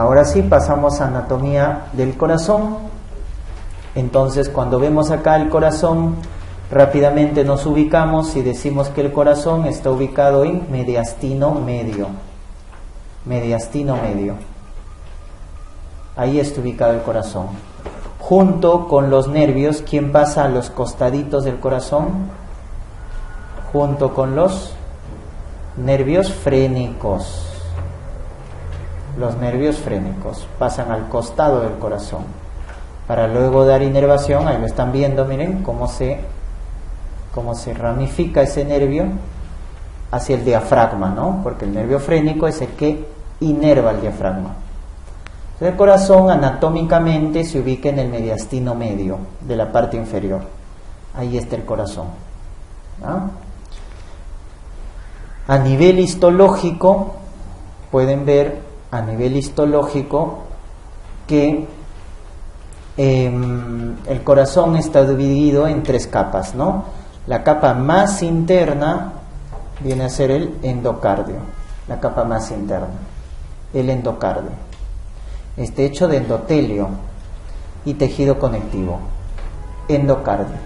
Ahora sí pasamos a anatomía del corazón. Entonces, cuando vemos acá el corazón, rápidamente nos ubicamos y decimos que el corazón está ubicado en mediastino medio. Mediastino medio. Ahí está ubicado el corazón. Junto con los nervios, ¿quién pasa a los costaditos del corazón? Junto con los nervios frénicos. Los nervios frénicos pasan al costado del corazón para luego dar inervación. Ahí lo están viendo, miren cómo se ramifica ese nervio hacia el diafragma, ¿no? Porque el nervio frénico es el que inerva el diafragma. Entonces, el corazón anatómicamente se ubica en el mediastino medio de la parte inferior. Ahí está el corazón, ¿no? A nivel histológico, pueden ver a nivel histológico que el corazón está dividido en 3 capas, ¿no? La capa más interna viene a ser el endocardio, la capa más interna, el endocardio. Está hecho de endotelio y tejido conectivo, endocardio.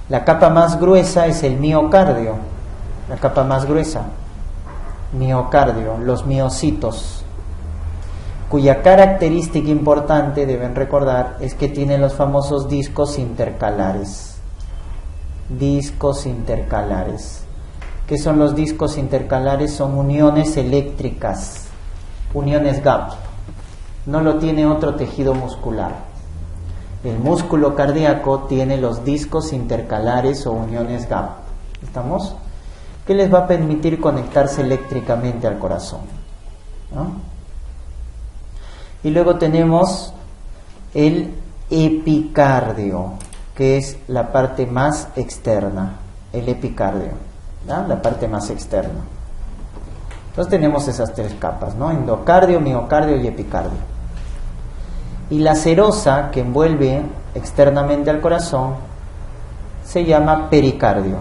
La capa más gruesa es el miocardio, la capa más gruesa, miocardio, los miocitos, cuya característica importante, deben recordar, es que tienen los famosos discos intercalares. Discos intercalares. ¿Qué son los discos intercalares? Son uniones eléctricas, uniones gap. No lo tiene otro tejido muscular. El músculo cardíaco tiene los discos intercalares o uniones gap. ¿Estamos? ¿Qué les va a permitir conectarse eléctricamente al corazón? ¿No? Y luego tenemos el epicardio, que es la parte más externa, el epicardio, ¿no? La parte más externa. Entonces tenemos esas 3 capas, ¿no? Endocardio, miocardio y epicardio. Y la serosa que envuelve externamente al corazón se llama pericardio.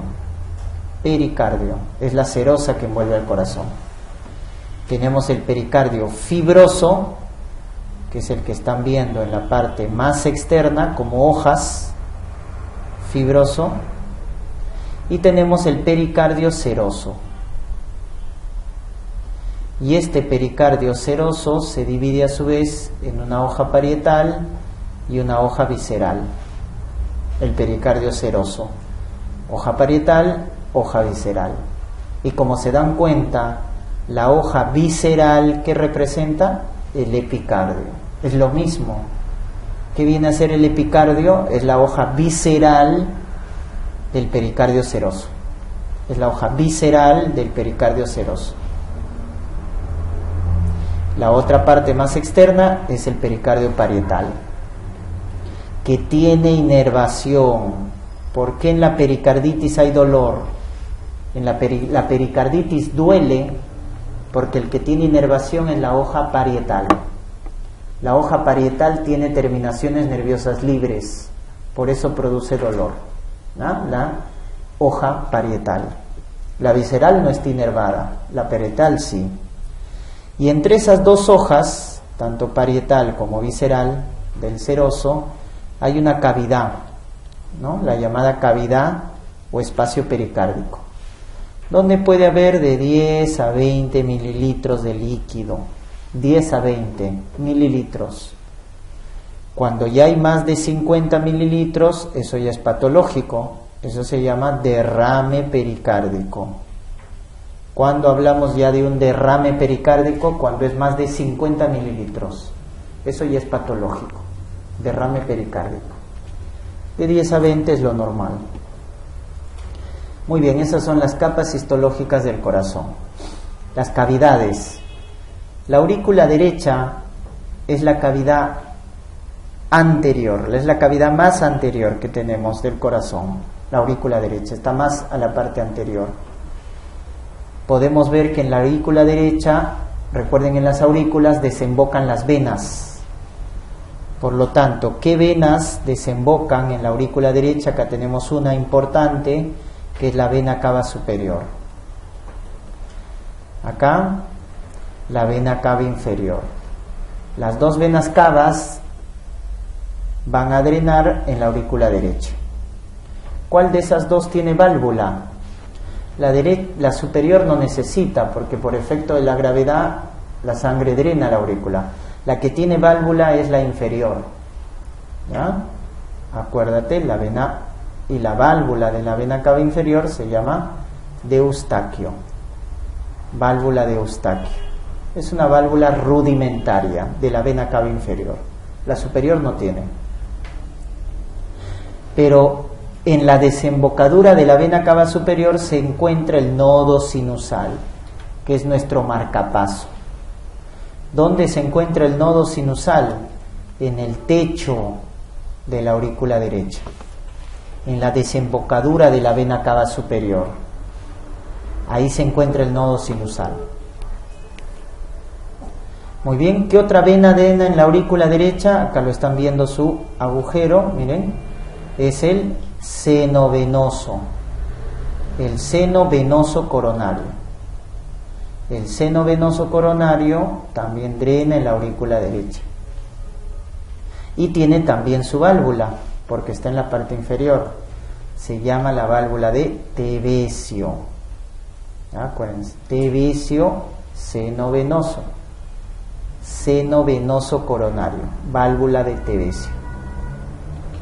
Pericardio es la serosa que envuelve al corazón. Tenemos el pericardio fibroso, que es el que están viendo en la parte más externa, como hojas, fibroso, y tenemos el pericardio seroso. Y este pericardio seroso se divide a su vez en una hoja parietal y una hoja visceral. El pericardio seroso, hoja parietal, hoja visceral. Y como se dan cuenta, la hoja visceral que representa el epicardio. Es lo mismo. ¿Qué viene a ser el epicardio? Es la hoja visceral del pericardio seroso. Es la hoja visceral del pericardio seroso. La otra parte más externa es el pericardio parietal, que tiene inervación. ¿Por qué en la pericarditis hay dolor? La pericarditis duele porque el que tiene inervación es la hoja parietal. La hoja parietal tiene terminaciones nerviosas libres, por eso produce dolor, ¿no? La hoja parietal. La visceral no está inervada, la parietal sí. Y entre esas 2 hojas, tanto parietal como visceral, del seroso, hay una cavidad, ¿no? La llamada cavidad o espacio pericárdico, donde puede haber de 10 a 20 mililitros de líquido. 10 a 20 mililitros. Cuando ya hay más de 50 mililitros, eso ya es patológico. Eso se llama derrame pericárdico. Cuando hablamos ya de un derrame pericárdico, cuando es más de 50 mililitros. Eso ya es patológico. Derrame pericárdico. De 10 a 20 es lo normal. Muy bien, esas son las capas histológicas del corazón. Las cavidades. La aurícula derecha es la cavidad anterior, es la cavidad más anterior que tenemos del corazón. La aurícula derecha está más a la parte anterior. Podemos ver que en la aurícula derecha, recuerden, en las aurículas desembocan las venas. Por lo tanto, ¿qué venas desembocan en la aurícula derecha? Acá tenemos una importante, que es la vena cava superior. Acá, la vena cava inferior. Las dos venas cavas van a drenar en la aurícula derecha. ¿Cuál de esas dos tiene válvula? La superior no necesita, porque por efecto de la gravedad la sangre drena la aurícula. La que tiene válvula es la inferior. ¿Ya? Acuérdate, la vena y la válvula de la vena cava inferior se llama de Eustaquio. Válvula de Eustaquio. Es una válvula rudimentaria de la vena cava inferior. La superior no tiene. Pero en la desembocadura de la vena cava superior se encuentra el nodo sinusal, que es nuestro marcapaso. ¿Dónde se encuentra el nodo sinusal? En el techo de la aurícula derecha, en la desembocadura de la vena cava superior. Ahí se encuentra el nodo sinusal. Muy bien, ¿qué otra vena drena en la aurícula derecha? Acá lo están viendo su agujero, miren, es el seno venoso, el seno venoso coronario. El seno venoso coronario también drena en la aurícula derecha. Y tiene también su válvula, porque está en la parte inferior. Se llama la válvula de Tevesio. Acuérdense, Tevesio, seno venoso. Seno venoso coronario, válvula de Tevesio.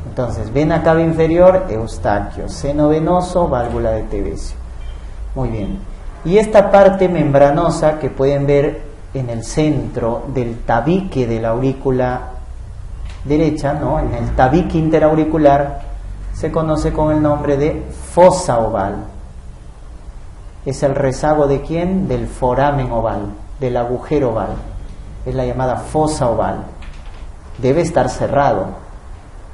Entonces, vena cava inferior, Eustaquio. Seno venoso, válvula de Tevesio. Muy bien. Y esta parte membranosa que pueden ver en el centro del tabique de la aurícula derecha, ¿no? En el tabique interauricular, se conoce con el nombre de fosa oval. Es el rezago de ¿quién? Del foramen oval, del agujero oval. Es la llamada fosa oval. Debe estar cerrado.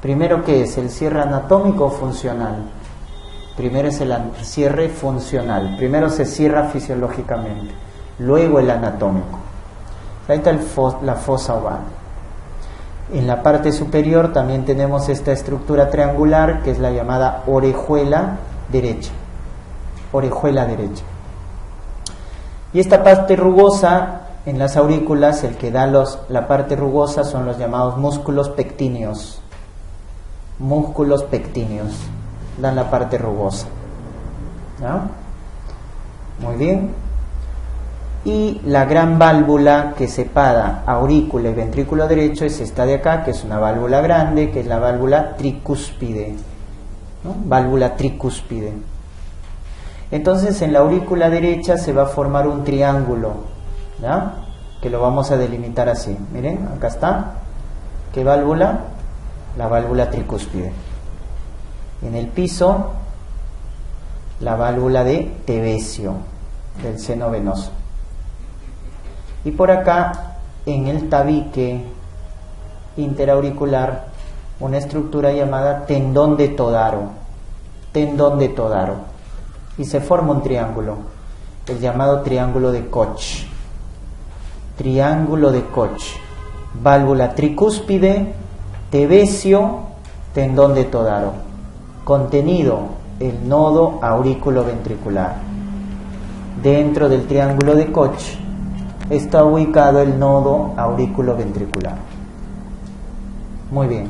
Primero, ¿qué es? ¿El cierre anatómico o funcional? Primero es el cierre funcional. Primero se cierra fisiológicamente, luego el anatómico. Ahí está la fosa oval. En la parte superior también tenemos esta estructura triangular que es la llamada orejuela derecha. Orejuela derecha. Y esta parte rugosa en las aurículas, el que da la parte rugosa son los llamados músculos pectíneos. Músculos pectíneos dan la parte rugosa. ¿Ya? Muy bien. Y la gran válvula que separa aurícula y ventrículo derecho es esta de acá, que es una válvula grande, que es la válvula tricúspide, ¿no? Válvula tricúspide. Entonces en la aurícula derecha se va a formar un triángulo, ¿ya? Que lo vamos a delimitar así. Miren, acá está. ¿Qué válvula? La válvula tricúspide. En el piso, la válvula de Tevesio, del seno venoso. Y por acá, en el tabique interauricular, una estructura llamada tendón de Todaro. Tendón de Todaro. Y se forma un triángulo, el llamado triángulo de Koch. Triángulo de Koch. Válvula tricúspide, Tevesio, tendón de Todaro. Contenido, el nodo aurículo-ventricular. Dentro del triángulo de Koch está ubicado el nodo aurículo-ventricular. Muy bien.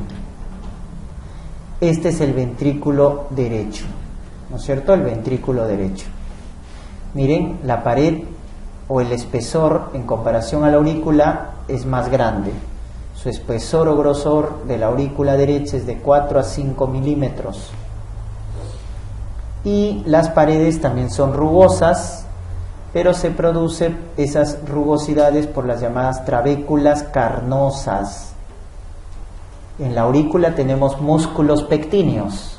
Este es el ventrículo derecho, ¿no es cierto? El ventrículo derecho. Miren, la pared o el espesor en comparación a la aurícula es más grande. Su espesor o grosor de la aurícula derecha es de 4 a 5 milímetros. Y las paredes también son rugosas, pero se producen esas rugosidades por las llamadas trabéculas carnosas. En la aurícula tenemos músculos pectíneos,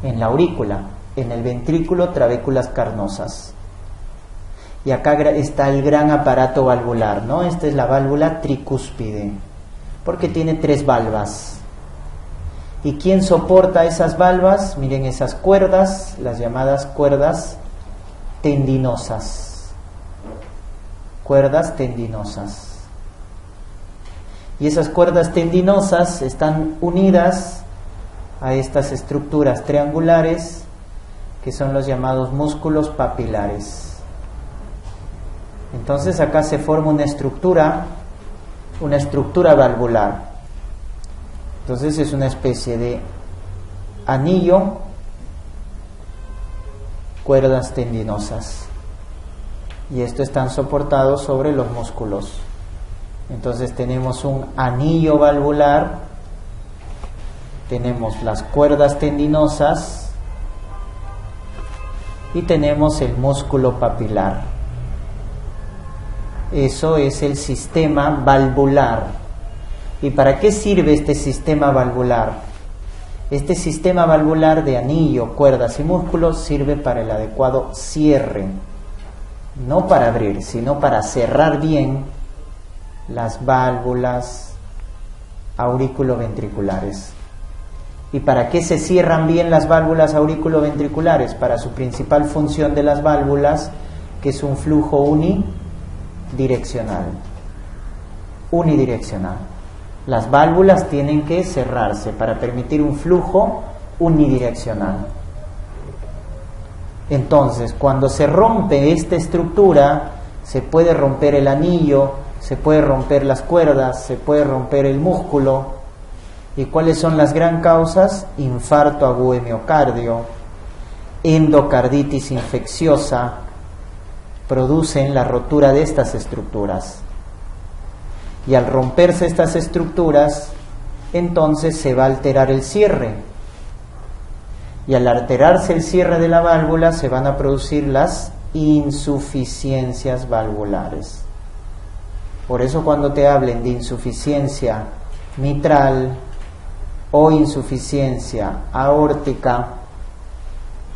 en la aurícula, en el ventrículo trabéculas carnosas. Y acá está el gran aparato valvular, ¿no? Esta es la válvula tricúspide, porque tiene 3 valvas. ¿Y quién soporta esas valvas? Miren esas cuerdas, las llamadas cuerdas tendinosas. Cuerdas tendinosas. Y esas cuerdas tendinosas están unidas a estas estructuras triangulares que son los llamados músculos papilares. Entonces acá se forma una estructura una estructura valvular. Entonces es una especie de anillo, cuerdas tendinosas, y esto están soportados sobre los músculos. Entonces tenemos un anillo valvular, tenemos las cuerdas tendinosas y tenemos el músculo papilar. Eso es el sistema valvular. ¿Y para qué sirve este sistema valvular? Este sistema valvular de anillo, cuerdas y músculos sirve para el adecuado cierre, no para abrir, sino para cerrar bien las válvulas auriculoventriculares. ¿Y para qué se cierran bien las válvulas auriculoventriculares? Para su principal función de las válvulas, que es un flujo unidireccional. Las válvulas tienen que cerrarse para permitir un flujo unidireccional. Entonces, cuando se rompe esta estructura, se puede romper el anillo, se puede romper las cuerdas, se puede romper el músculo. ¿Y cuáles son las gran causas? Infarto agudo de miocardio, endocarditis infecciosa, producen la rotura de estas estructuras. Y al romperse estas estructuras, entonces se va a alterar el cierre. Y al alterarse el cierre de la válvula, se van a producir las insuficiencias valvulares. Por eso cuando te hablen de insuficiencia mitral o insuficiencia aórtica,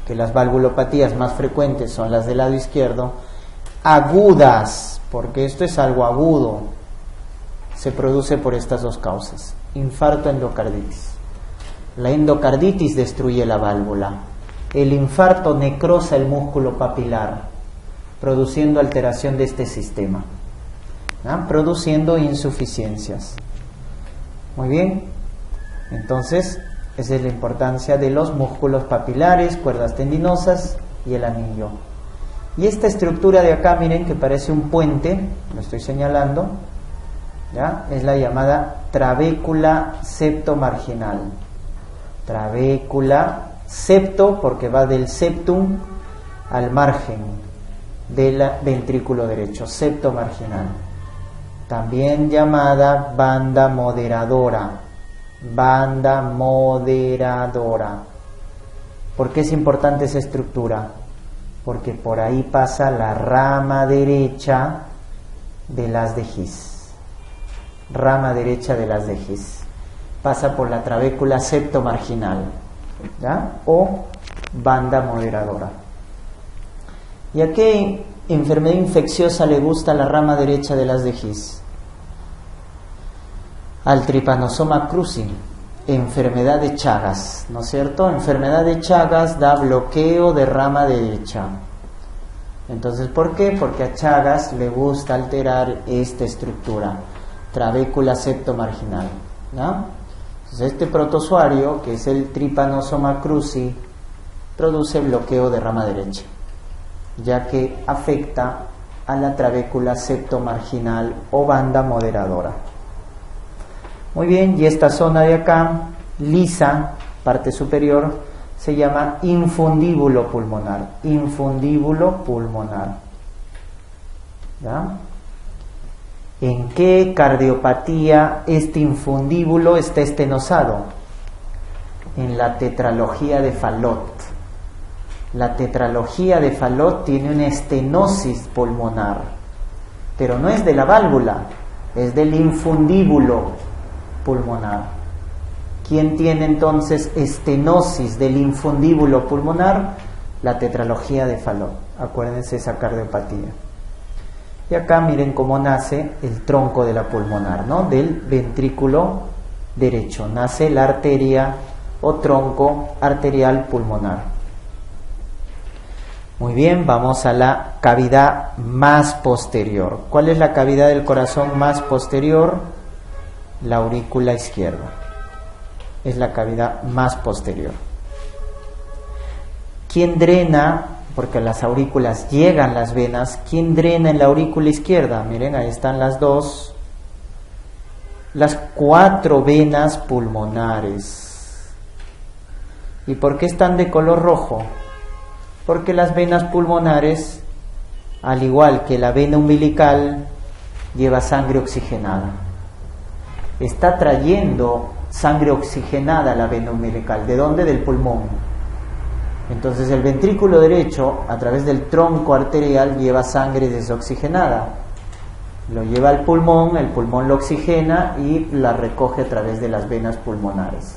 que las valvulopatías más frecuentes son las del lado izquierdo, agudas, porque esto es algo agudo, se produce por estas dos causas: infarto, endocarditis. La endocarditis destruye la válvula, el infarto necrosa el músculo papilar, produciendo alteración de este sistema, produciendo insuficiencias. Muy bien, entonces esa es la importancia de los músculos papilares, cuerdas tendinosas y el anillo. Y esta estructura de acá, miren, que parece un puente, lo estoy señalando, ¿ya? Es la llamada trabécula septomarginal. Trabécula, septo porque va del septum al margen del ventrículo derecho, septomarginal. También llamada banda moderadora. Banda moderadora. ¿Por qué es importante esa estructura? Porque por ahí pasa la rama derecha de las de His. Rama derecha de las de His. Pasa por la trabécula septomarginal, ¿ya? O banda moderadora. ¿Y a qué enfermedad infecciosa le gusta la rama derecha de las de His? Al Trypanosoma cruzi, enfermedad de Chagas, ¿no es cierto? Enfermedad de Chagas da bloqueo de rama derecha. Entonces, ¿por qué? Porque a Chagas le gusta alterar esta estructura, trabécula septomarginal, ¿no? Entonces, este protozoario, que es el Trypanosoma cruzi, produce bloqueo de rama derecha, ya que afecta a la trabécula septomarginal o banda moderadora. Muy bien, y esta zona de acá, lisa, parte superior, se llama infundíbulo pulmonar. Infundíbulo pulmonar. ¿Ya? ¿En qué cardiopatía este infundíbulo está estenosado? En la tetralogía de Fallot. La tetralogía de Fallot tiene una estenosis pulmonar, pero no es de la válvula, es del infundíbulo pulmonar. ¿Quién tiene entonces estenosis del infundíbulo pulmonar? La tetralogía de Fallot. Acuérdense esa cardiopatía. Y acá miren cómo nace el tronco de la pulmonar, ¿no? Del ventrículo derecho. Nace la arteria o tronco arterial pulmonar. Muy bien, vamos a la cavidad más posterior. ¿Cuál es la cavidad del corazón más posterior? La aurícula izquierda. Es la cavidad más posterior. ¿Quién drena? Porque a las aurículas llegan las venas. ¿Quién drena en la aurícula izquierda? Miren, ahí están las dos. las 4 venas pulmonares. ¿Y por qué están de color rojo? Porque las venas pulmonares, al igual que la vena umbilical, lleva sangre oxigenada. Está trayendo sangre oxigenada a la vena umbilical. ¿De dónde? Del pulmón. Entonces el ventrículo derecho, a través del tronco arterial, lleva sangre desoxigenada. Lo lleva al pulmón, el pulmón lo oxigena y la recoge a través de las venas pulmonares.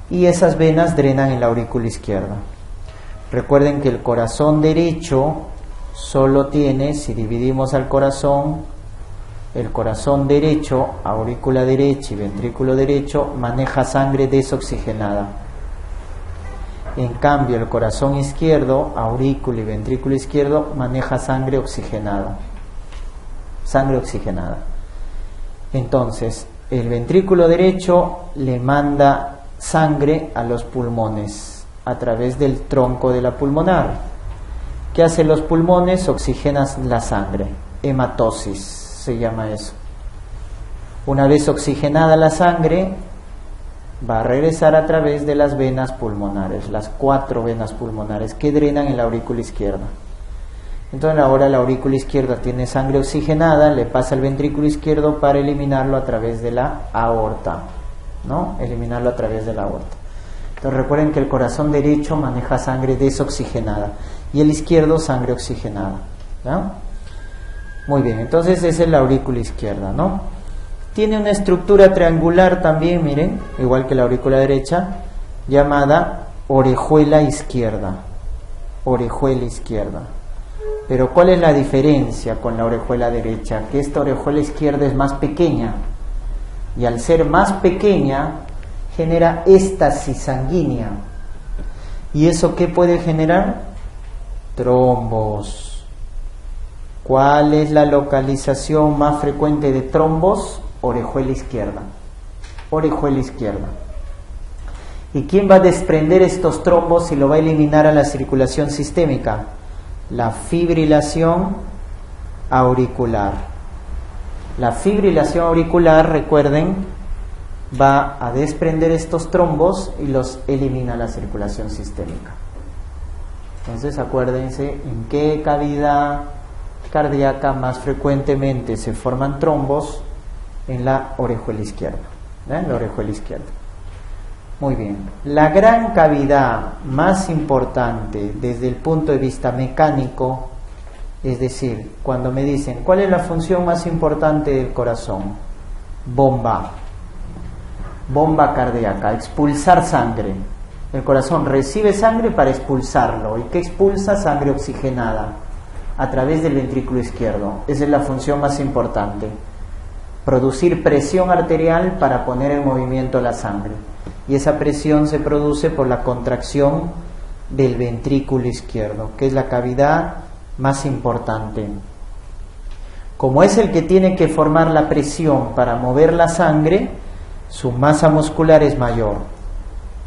Y esas venas drenan en la aurícula izquierda. Recuerden que el corazón derecho solo tiene, si dividimos al corazón, el corazón derecho, aurícula derecha y ventrículo derecho, maneja sangre desoxigenada. En cambio, el corazón izquierdo, aurícula y ventrículo izquierdo, maneja sangre oxigenada. Sangre oxigenada. Entonces, el ventrículo derecho le manda sangre a los pulmones a través del tronco de la pulmonar. ¿Qué hacen los pulmones? Oxigenan la sangre. Hematosis se llama eso. Una vez oxigenada la sangre, va a regresar a través de las venas pulmonares, las 4 venas pulmonares que drenan en la aurícula izquierda. Entonces ahora la aurícula izquierda tiene sangre oxigenada, le pasa al ventrículo izquierdo para eliminarlo a través de la aorta, ¿no? Eliminarlo a través de la aorta. Entonces recuerden que el corazón derecho maneja sangre desoxigenada y el izquierdo sangre oxigenada, ¿no? Muy bien, entonces esa es la aurícula izquierda, ¿no? Tiene una estructura triangular también, miren, igual que la aurícula derecha, llamada orejuela izquierda. Orejuela izquierda. Pero ¿cuál es la diferencia con la orejuela derecha? Que esta orejuela izquierda es más pequeña. Y al ser más pequeña, genera éstasis sanguínea. ¿Y eso qué puede generar? Trombos. ¿Cuál es la localización más frecuente de trombos? Orejuela izquierda. Orejuela izquierda. ¿Y quién va a desprender estos trombos y lo va a eliminar a la circulación sistémica? La fibrilación auricular. La fibrilación auricular, recuerden, va a desprender estos trombos y los elimina a la circulación sistémica. Entonces acuérdense en qué cavidad cardíaca más frecuentemente se forman trombos. En la orejuela izquierda. En la orejuela izquierda. Muy bien. La gran cavidad más importante desde el punto de vista mecánico, es decir, cuando me dicen ¿cuál es la función más importante del corazón? Bomba. Bomba cardíaca, expulsar sangre. El corazón recibe sangre para expulsarlo. ¿Y qué expulsa? Sangre oxigenada a través del ventrículo izquierdo. Esa es la función más importante. Producir presión arterial para poner en movimiento la sangre. Y esa presión se produce por la contracción del ventrículo izquierdo, que es la cavidad más importante. Como es el que tiene que formar la presión para mover la sangre, su masa muscular es mayor.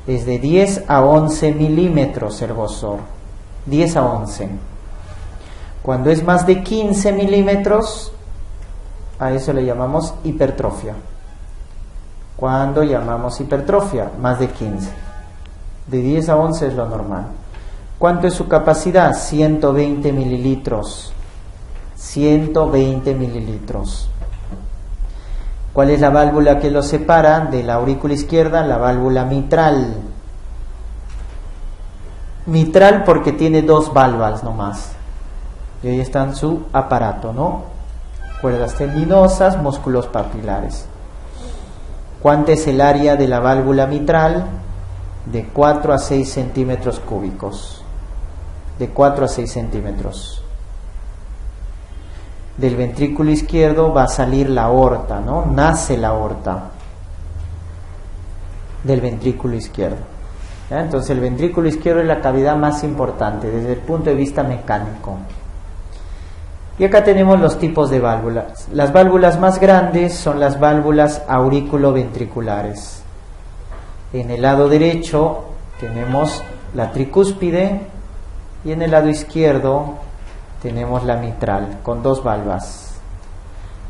Es de 10 a 11 milímetros el grosor. 10 a 11. Cuando es más de 15 milímetros, a eso le llamamos hipertrofia. ¿Cuándo llamamos hipertrofia? Más de 15. De 10 a 11 es lo normal. ¿Cuánto es su capacidad? 120 mililitros. 120 mililitros. ¿Cuál es la válvula que lo separa de la aurícula izquierda? La válvula mitral. Mitral porque tiene 2 válvulas nomás. Y ahí está en su aparato, ¿no? Cuerdas tendinosas, músculos papilares. ¿Cuánto es el área de la válvula mitral? De 4 a 6 centímetros cúbicos. De 4 a 6 centímetros. Del ventrículo izquierdo va a salir la aorta, ¿no? Nace la aorta del ventrículo izquierdo. ¿Ya? Entonces el ventrículo izquierdo es la cavidad más importante desde el punto de vista mecánico. Y acá tenemos los tipos de válvulas. Las válvulas más grandes son las válvulas aurículo-ventriculares. En el lado derecho tenemos la tricúspide y en el lado izquierdo tenemos la mitral con 2 válvulas.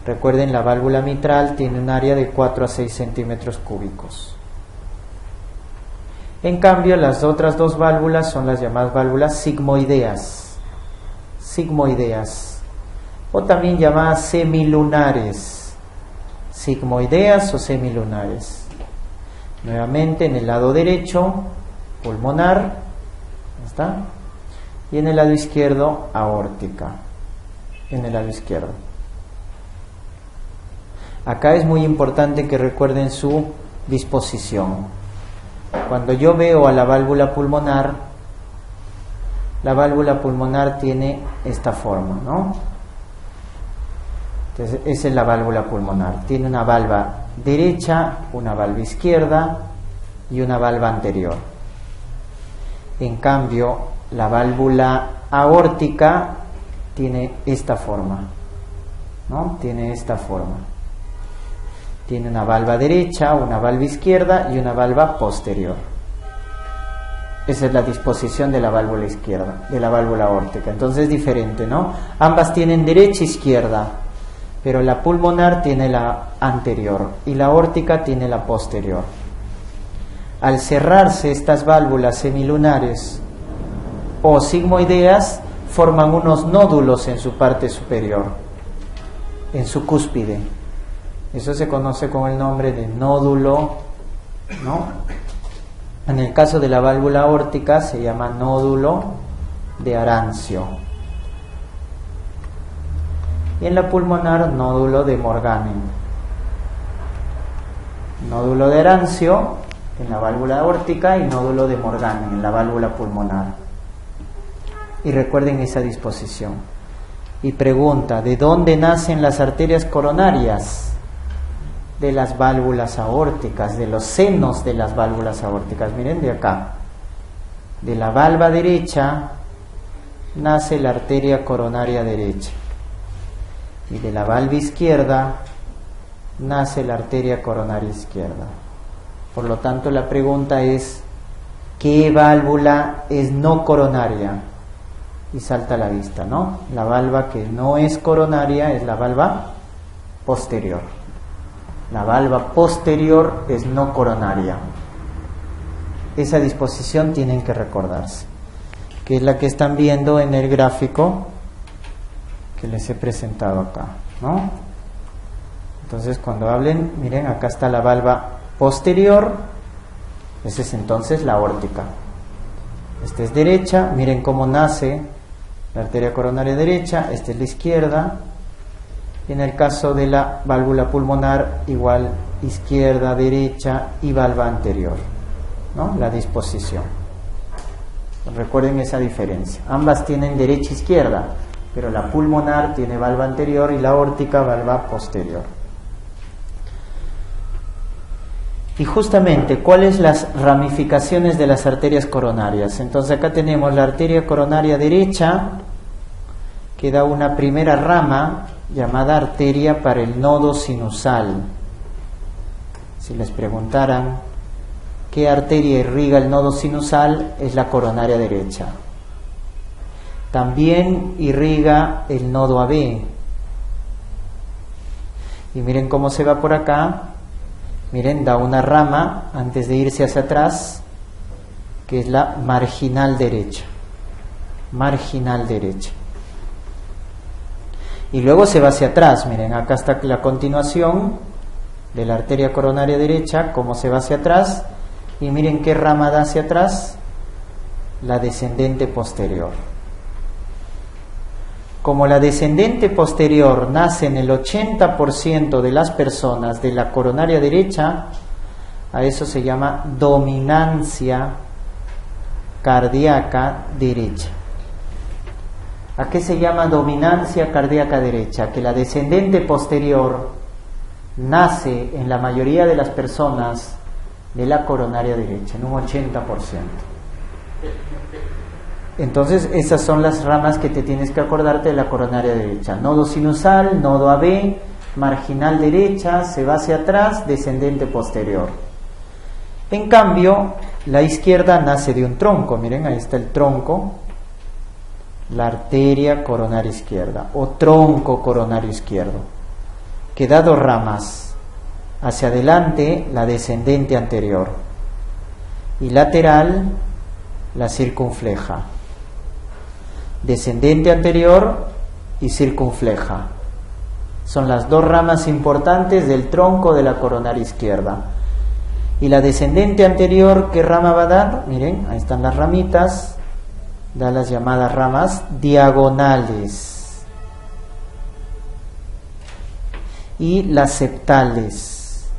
Recuerden, la válvula mitral tiene un área de 4 a 6 centímetros cúbicos. En cambio, las otras dos válvulas son las llamadas válvulas sigmoideas. Sigmoideas. O también llamadas semilunares. Sigmoideas o semilunares. Nuevamente en el lado derecho, pulmonar. ¿Está? Y en el lado izquierdo, aórtica. En el lado izquierdo. Acá es muy importante que recuerden su disposición. Cuando yo veo a la válvula pulmonar tiene esta forma, ¿no? Entonces, esa es la válvula pulmonar. Tiene una valva derecha, una valva izquierda y una valva anterior. En cambio, la válvula aórtica tiene esta forma, ¿no? Tiene esta forma. Tiene una valva derecha, una valva izquierda y una valva posterior. Esa es la disposición de la válvula izquierda, de la válvula aórtica. Entonces es diferente, ¿no? Ambas tienen derecha e izquierda, pero la pulmonar tiene la anterior y la aórtica tiene la posterior. Al cerrarse estas válvulas semilunares o sigmoideas, forman unos nódulos en su parte superior, en su cúspide. Eso se conoce con el nombre de nódulo, ¿no? En el caso de la válvula aórtica se llama nódulo de Arancio. Y en la pulmonar, nódulo de Morganen. Nódulo de Arancio en la válvula aórtica y nódulo de Morganen en la válvula pulmonar. Y recuerden esa disposición. Y pregunta, ¿de dónde nacen las arterias coronarias? De las válvulas aórticas, de los senos de las válvulas aórticas. Miren de acá. De la valva derecha nace la arteria coronaria derecha. Y de la valva izquierda nace la arteria coronaria izquierda. Por lo tanto, la pregunta es, ¿qué válvula es no coronaria? Y salta a la vista, ¿no? La valva que no es coronaria es la valva posterior. La valva posterior es no coronaria. Esa disposición tienen que recordarse, que es la que están viendo en el gráfico que les he presentado acá, ¿no? Entonces, cuando hablen, miren, acá está la valva posterior, esa es entonces la aórtica. Esta es derecha, miren cómo nace la arteria coronaria derecha, esta es la izquierda. Y en el caso de la válvula pulmonar, igual izquierda, derecha y valva anterior, ¿no? La disposición. Recuerden esa diferencia. Ambas tienen derecha e izquierda, pero la pulmonar tiene valva anterior y la aórtica valva posterior. Y justamente, ¿cuáles las ramificaciones de las arterias coronarias? Entonces acá tenemos la arteria coronaria derecha, que da una primera rama llamada arteria para el nodo sinusal. Si les preguntaran qué arteria irriga el nodo sinusal, es la coronaria derecha. También irriga el nodo AB. Y miren cómo se va por acá. Miren, da una rama antes de irse hacia atrás, que es la marginal derecha. Marginal derecha. Y luego se va hacia atrás, miren, acá está la continuación de la arteria coronaria derecha, cómo se va hacia atrás, y miren qué rama da hacia atrás, la descendente posterior. Como la descendente posterior nace en el 80% de las personas de la coronaria derecha, a eso se llama dominancia cardíaca derecha. ¿A qué se llama dominancia cardíaca derecha? Que la descendente posterior nace en la mayoría de las personas de la coronaria derecha, en un 80%. Entonces, esas son las ramas que te tienes que acordarte de la coronaria derecha. Nodo sinusal, nodo AB, marginal derecha, se va hacia atrás, descendente posterior. En cambio, la izquierda nace de un tronco. Miren, ahí está el tronco. La arteria coronaria izquierda o tronco coronario izquierdo. que da dos ramas. Hacia adelante, la descendente anterior. Y lateral, la circunfleja. Descendente anterior y circunfleja. Son las dos ramas importantes del tronco de la coronaria izquierda. Y la descendente anterior, ¿qué rama va a dar? Miren, ahí están las ramitas. Da las llamadas ramas diagonales. Y las septales.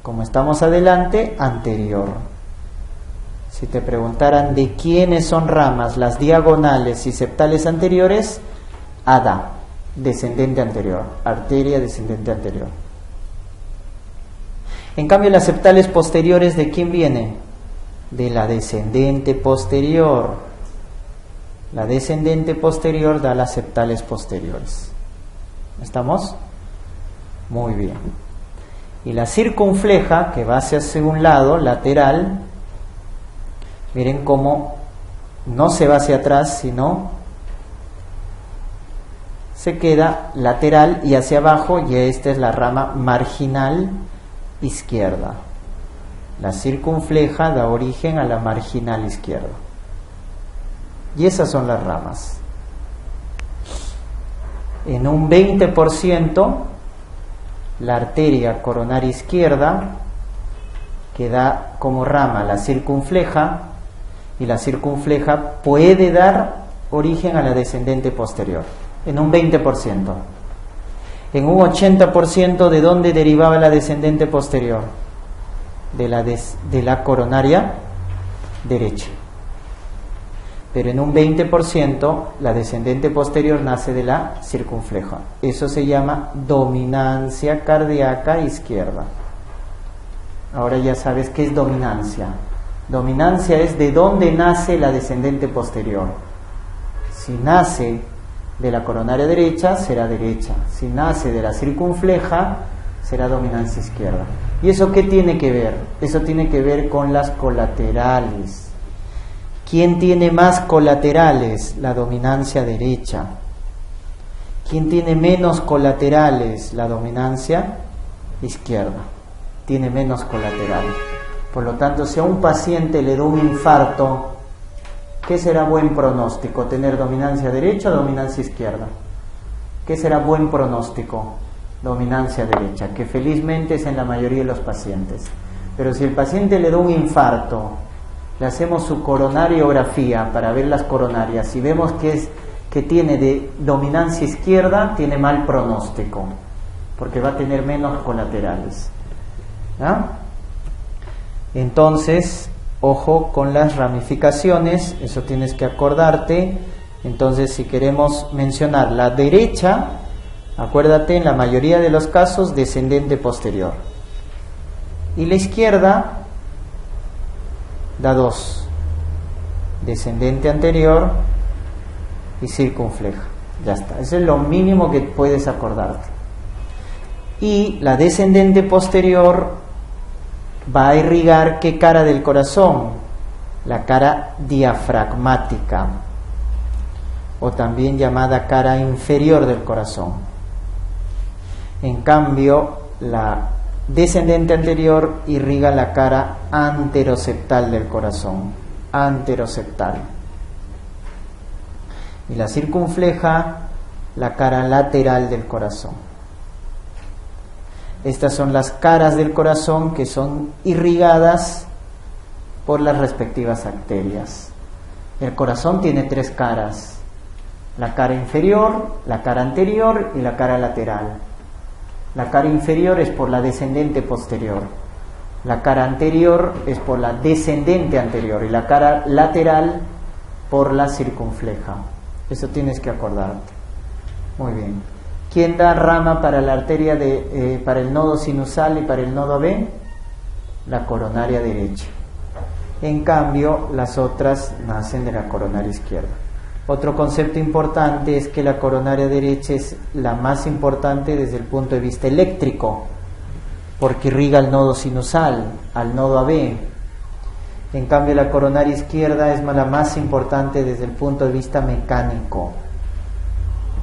Como estamos adelante, anterior. Si te preguntaran de quiénes son ramas, las diagonales y septales anteriores, ADA, descendente anterior, arteria descendente anterior. En cambio, las septales posteriores, ¿de quién vienen? De la descendente posterior. La descendente posterior da las septales posteriores. ¿Estamos? Muy bien. Y la circunfleja, que va hacia un lado, lateral, miren cómo no se va hacia atrás, sino se queda lateral y hacia abajo, y esta es la rama marginal izquierda. La circunfleja da origen a la marginal izquierda. Y esas son las ramas. En un 20%, la arteria coronaria izquierda, que da como rama la circunfleja, y la circunfleja puede dar origen a la descendente posterior, en un 20%. En un 80%, ¿de dónde derivaba la descendente posterior? De la coronaria derecha. Pero en un 20%, la descendente posterior nace de la circunfleja. Eso se llama dominancia cardíaca izquierda. Ahora ya sabes qué es dominancia. Dominancia es de dónde nace la descendente posterior. Si nace de la coronaria derecha, será derecha. Si nace de la circunfleja, será dominancia izquierda. ¿Y eso qué tiene que ver? Eso tiene que ver con las colaterales. ¿Quién tiene más colaterales? La dominancia derecha. ¿Quién tiene menos colaterales? La dominancia izquierda. Tiene menos colaterales. Por lo tanto, si a un paciente le da un infarto, ¿qué será buen pronóstico? ¿Tener dominancia derecha o dominancia izquierda? ¿Qué será buen pronóstico? Dominancia derecha, que felizmente es en la mayoría de los pacientes. Pero si el paciente le da un infarto, le hacemos su coronariografía para ver las coronarias y vemos que tiene de dominancia izquierda, tiene mal pronóstico, porque va a tener menos colaterales. ¿Ah? Entonces, ojo con las ramificaciones, eso tienes que acordarte. Entonces, si queremos mencionar la derecha, acuérdate, en la mayoría de los casos, descendente posterior. Y la izquierda da dos, descendente anterior y circunfleja. Ya está, eso es lo mínimo que puedes acordarte. Y la descendente posterior va a irrigar ¿qué cara del corazón? La cara diafragmática, o también llamada cara inferior del corazón. En cambio, la descendente anterior irriga la cara anteroseptal del corazón, anteroseptal. Y la circunfleja, la cara lateral del corazón. Estas son las caras del corazón que son irrigadas por las respectivas arterias. El corazón tiene tres caras: la cara inferior, la cara anterior y la cara lateral. La cara inferior es por la descendente posterior, la cara anterior es por la descendente anterior y la cara lateral por la circunfleja. Eso tienes que acordarte. Muy bien. ¿Quién da rama para la arteria para el nodo sinusal y para el nodo AB? La coronaria derecha. En cambio, las otras nacen de la coronaria izquierda. Otro concepto importante es que la coronaria derecha es la más importante desde el punto de vista eléctrico, porque irriga el nodo sinusal, al nodo AB. En cambio, la coronaria izquierda es la más importante desde el punto de vista mecánico.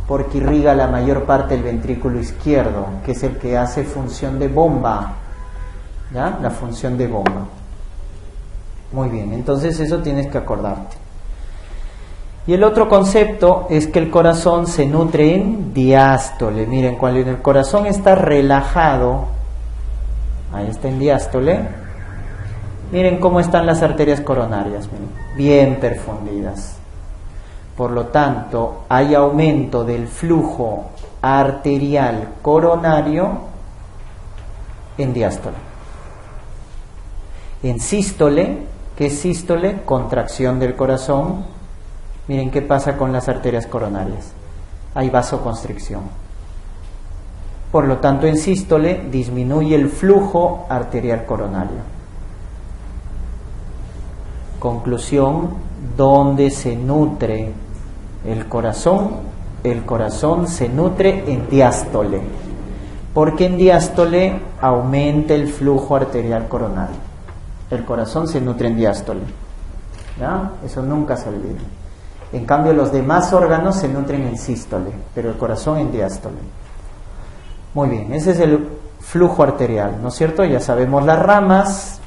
porque irriga la mayor parte del ventrículo izquierdo, que es el que hace función de bomba, ¿ya? La función de bomba. Muy bien, entonces eso tienes que acordarte. Y el otro concepto es que el corazón se nutre en diástole. Miren, cuando el corazón está relajado, ahí está en diástole, miren cómo están las arterias coronarias, miren, bien perfundidas. Por lo tanto, hay aumento del flujo arterial coronario en diástole. En sístole, ¿qué es sístole? Contracción del corazón. Miren qué pasa con las arterias coronarias. Hay vasoconstricción. Por lo tanto, en sístole disminuye el flujo arterial coronario. Conclusión, ¿dónde se nutre el corazón? El corazón se nutre en diástole, porque en diástole aumenta el flujo arterial coronario. El corazón se nutre en diástole, ¿ya? Eso nunca se olvide. En cambio, los demás órganos se nutren en sístole, pero el corazón en diástole. Muy bien, ese es el flujo arterial, ¿no es cierto? Ya sabemos las ramas,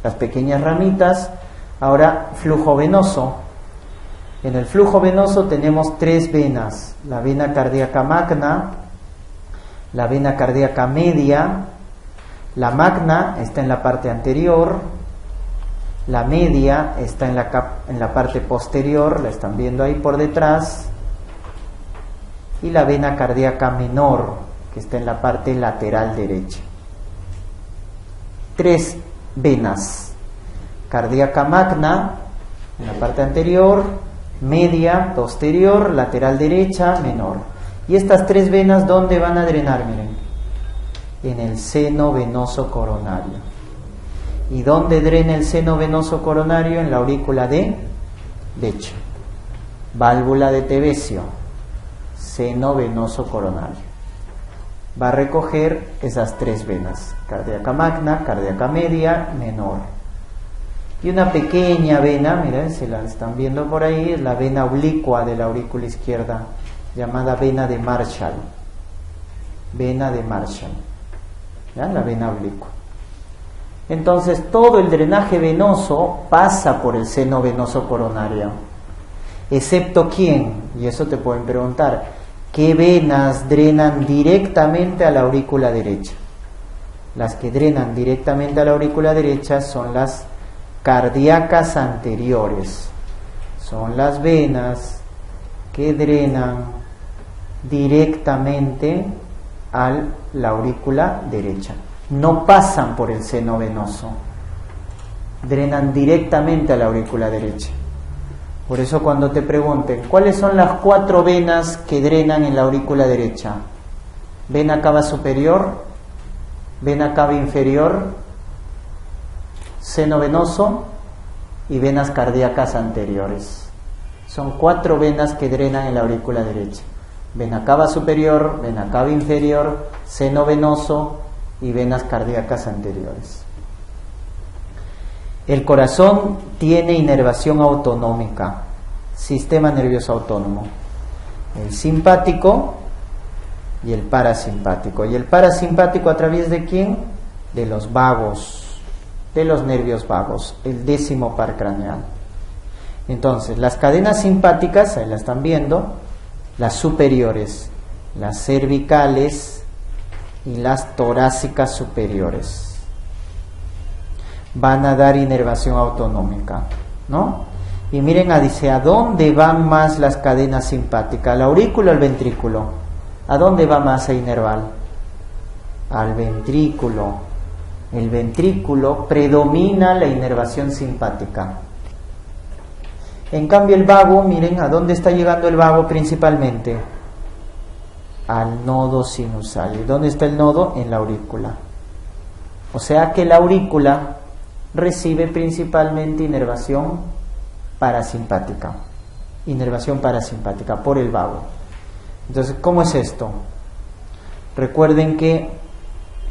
las pequeñas ramitas. Ahora, flujo venoso. En el flujo venoso tenemos 3 venas: la vena cardíaca magna, la vena cardíaca media. La magna está en la parte anterior, la media está en la parte posterior, la están viendo ahí por detrás, y la vena cardíaca menor, que está en la parte lateral derecha. 3 venas: cardíaca magna en la parte anterior, media, posterior, lateral derecha, menor. Y estas 3 venas, ¿dónde van a drenar? Miren, en el seno venoso coronario. ¿Y dónde drena el seno venoso coronario? En la aurícula de leche. Válvula de Tevesio, seno venoso coronario. Va a recoger esas 3 venas: cardíaca magna, cardíaca media, menor. Y una pequeña vena, miren, si la están viendo por ahí, es la vena oblicua de la aurícula izquierda, llamada vena de Marshall. Vena de Marshall, ¿ya? La vena oblicua. Entonces, todo el drenaje venoso pasa por el seno venoso coronario, excepto ¿quién? Y eso te pueden preguntar: ¿qué venas drenan directamente a la aurícula derecha? Las que drenan directamente a la aurícula derecha son las cardíacas anteriores. Son las venas que drenan directamente a la aurícula derecha. No pasan por el seno venoso, drenan directamente a la aurícula derecha. Por eso, cuando te pregunten ¿cuáles son las 4 venas que drenan en la aurícula derecha? Vena cava superior, vena cava inferior, seno venoso y venas cardíacas anteriores. Son 4 venas que drenan en la aurícula derecha: vena cava superior, vena cava inferior, seno venoso y venas cardíacas anteriores. El corazón tiene inervación autonómica, sistema nervioso autónomo, el simpático y el parasimpático. ¿Y el parasimpático a través de quién? De los vagos, de los nervios vagos, el 10º par craneal. Entonces, las cadenas simpáticas, ahí la están viendo, las superiores, las cervicales y las torácicas superiores, van a dar inervación autonómica, ¿no? Y miren, dice, ¿a dónde van más las cadenas simpáticas? ¿A la aurícula o al ventrículo? ¿A dónde va más a inervar? Al ventrículo. El ventrículo predomina la inervación simpática. En cambio, el vago, miren, ¿a dónde está llegando el vago principalmente? Al nodo sinusal. ¿Y dónde está el nodo? En la aurícula. O sea que la aurícula recibe principalmente inervación parasimpática. Inervación parasimpática por el vago. Entonces, ¿cómo es esto? Recuerden que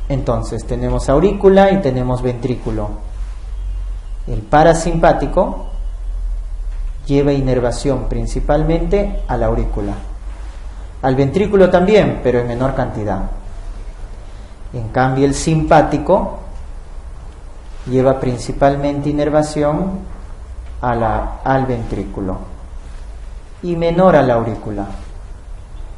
entonces tenemos aurícula y tenemos ventrículo. El parasimpático lleva inervación principalmente a la aurícula. Al ventrículo también, pero en menor cantidad. En cambio, el simpático lleva principalmente inervación al ventrículo y menor a la aurícula.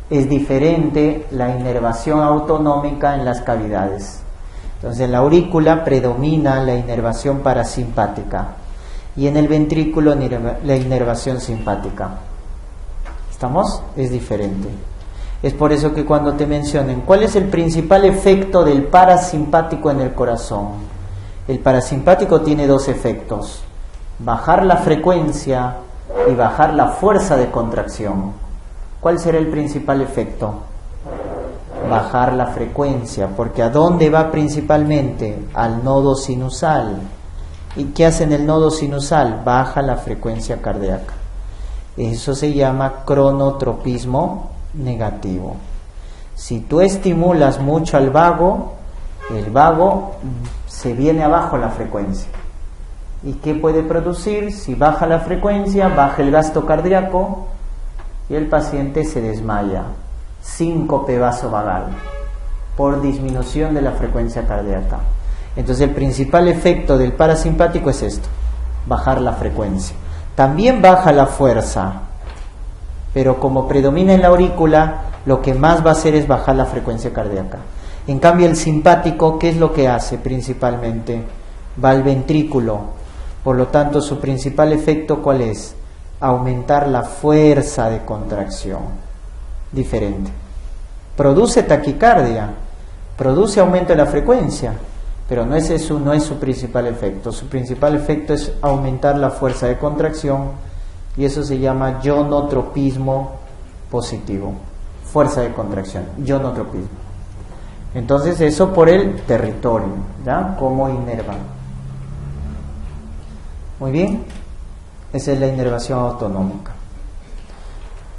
Es diferente la inervación autonómica en las cavidades. Entonces, en la aurícula predomina la inervación parasimpática y en el ventrículo la inervación simpática. ¿Estamos? Es diferente. Es por eso que cuando te mencionen cuál es el principal efecto del parasimpático en el corazón, el parasimpático tiene dos efectos: bajar la frecuencia y bajar la fuerza de contracción. ¿Cuál será el principal efecto? Bajar la frecuencia, porque ¿a dónde va principalmente? Al nodo sinusal. ¿Y qué hace en el nodo sinusal? Baja la frecuencia cardíaca. Eso se llama cronotropismo negativo. Si tú estimulas mucho al vago, el vago se viene abajo la frecuencia. ¿Y qué puede producir? Si baja la frecuencia, baja el gasto cardíaco y el paciente se desmaya, síncope vasovagal, por disminución de la frecuencia cardíaca. Entonces el principal efecto del parasimpático es esto: bajar la frecuencia. También baja la fuerza, pero como predomina en la aurícula, lo que más va a hacer es bajar la frecuencia cardíaca. En cambio, el simpático, ¿qué es lo que hace principalmente? Va al ventrículo. Por lo tanto, su principal efecto, ¿cuál es? Aumentar la fuerza de contracción. Diferente. Produce taquicardia, produce aumento de la frecuencia, pero no es su principal efecto. Su principal efecto es aumentar la fuerza de contracción, y eso se llama ionotropismo positivo. Fuerza de contracción, ionotropismo. Entonces eso por el territorio, ¿ya? Como inerva. Muy bien, esa es la inervación autonómica.